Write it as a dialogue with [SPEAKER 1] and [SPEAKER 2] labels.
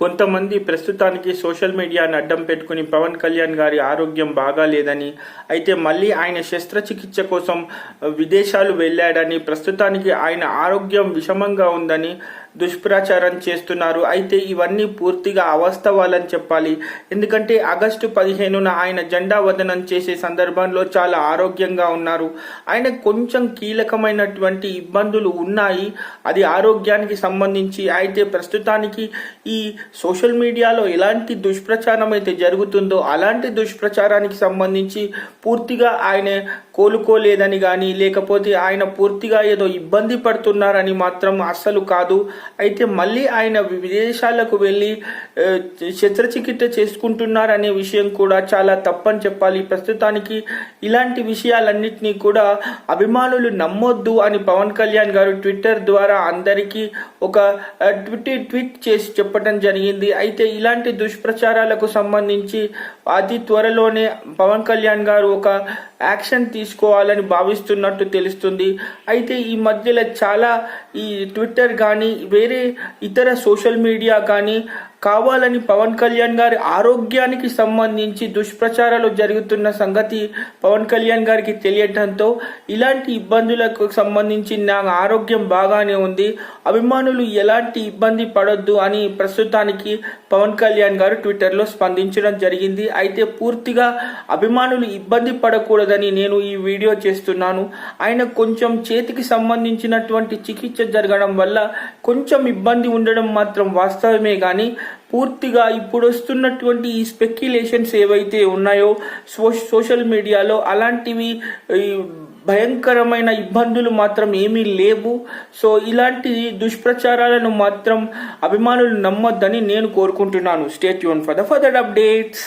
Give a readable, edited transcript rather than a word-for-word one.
[SPEAKER 1] కొంతమంది ప్రస్తుతానికి సోషల్ మీడియాను అడ్డం పెట్టుకుని పవన్ కళ్యాణ్ గారి ఆరోగ్యం బాగాలేదని, అయితే మళ్ళీ ఆయన శస్త్రచికిత్స కోసం విదేశాలు వెళ్ళాడని, ప్రస్తుతానికి ఆయన ఆరోగ్యం విషమంగా ఉందని దుష్ప్రచారం చేస్తున్నారు. అయితే ఇవన్నీ పూర్తిగా అవాస్తవాలని చెప్పాలి. ఎందుకంటే ఆగస్టు 15న ఆయన జెండా వందనం చేసే సందర్భంలో చాలా ఆరోగ్యంగా ఉన్నారు. ఆయన కొంచెం కీలకమైనటువంటి ఇబ్బందులు ఉన్నాయి, అది ఆరోగ్యానికి సంబంధించి. అయితే ప్రస్తుతానికి ఈ సోషల్ మీడియాలో ఎలాంటి దుష్ప్రచారం అయితే జరుగుతుందో అలాంటి దుష్ప్రచారానికి సంబంధించి పూర్తిగా ఆయన కోలుకోలేదని కానీ, లేకపోతే ఆయన పూర్తిగా ఏదో ఇబ్బంది పడుతున్నారని మాత్రం అస్సలు కాదు. అయితే మళ్ళీ ఆయన విదేశాలకు వెళ్ళి శస్త్రచికిత్స చేసుకుంటున్నారనే విషయం కూడా చాలా తప్పని చెప్పాలి. ప్రస్తుతానికి ఇలాంటి విషయాలన్నింటినీ కూడా అభిమానులు నమ్మొద్దు అని పవన్ కళ్యాణ్ గారు ట్విట్టర్ ద్వారా అందరికీ ఒక ట్వీట్ చేసి చెప్పడం జరిగింది. అయితే ఇలాంటి దుష్ప్రచారాలకు సంబంధించి అతి త్వరలోనే పవన్ కళ్యాణ్ గారు ఒక యాక్షన్ తీసుకోవాలని భావిస్తున్నట్టు తెలుస్తుంది. అయితే ఈ మధ్యలో చాలా ఈ ట్విట్టర్ కానీ వేరే ఇతర సోషల్ మీడియా కానీ కావాలని పవన్ కళ్యాణ్ గారి ఆరోగ్యానికి సంబంధించి దుష్ప్రచారాలు జరుగుతున్న సంగతి పవన్ కళ్యాణ్ గారికి తెలియటంతో ఇలాంటి ఇబ్బందులకు సంబంధించి నా ఆరోగ్యం బాగానే ఉంది, అభిమానులు ఎలాంటి ఇబ్బంది పడొద్దు అని ప్రస్తుతానికి పవన్ కళ్యాణ్ గారు ట్విట్టర్లో స్పందించడం జరిగింది. అయితే పూర్తిగా అభిమానులు ఇబ్బంది పడకూడదని నేను ఈ వీడియో చేస్తున్నాను. ఆయన కొంచెం చేతికి సంబంధించినటువంటి చికిత్స జరగడం వల్ల కొంచెం ఇబ్బంది ఉండడం మాత్రం వాస్తవమే, కానీ పూర్తిగా ఇప్పుడు వస్తున్నటువంటి ఈ స్పెక్యులేషన్స్ ఏవైతే ఉన్నాయో సోషల్ మీడియాలో అలాంటివి భయంకరమైన ఇబ్బందులు మాత్రం ఏమీ లేవు. సో ఇలాంటి దుష్ప్రచారాలను మాత్రం అభిమానులు నమ్మొద్దని నేను కోరుకుంటున్నాను. Stay tune for the further updates.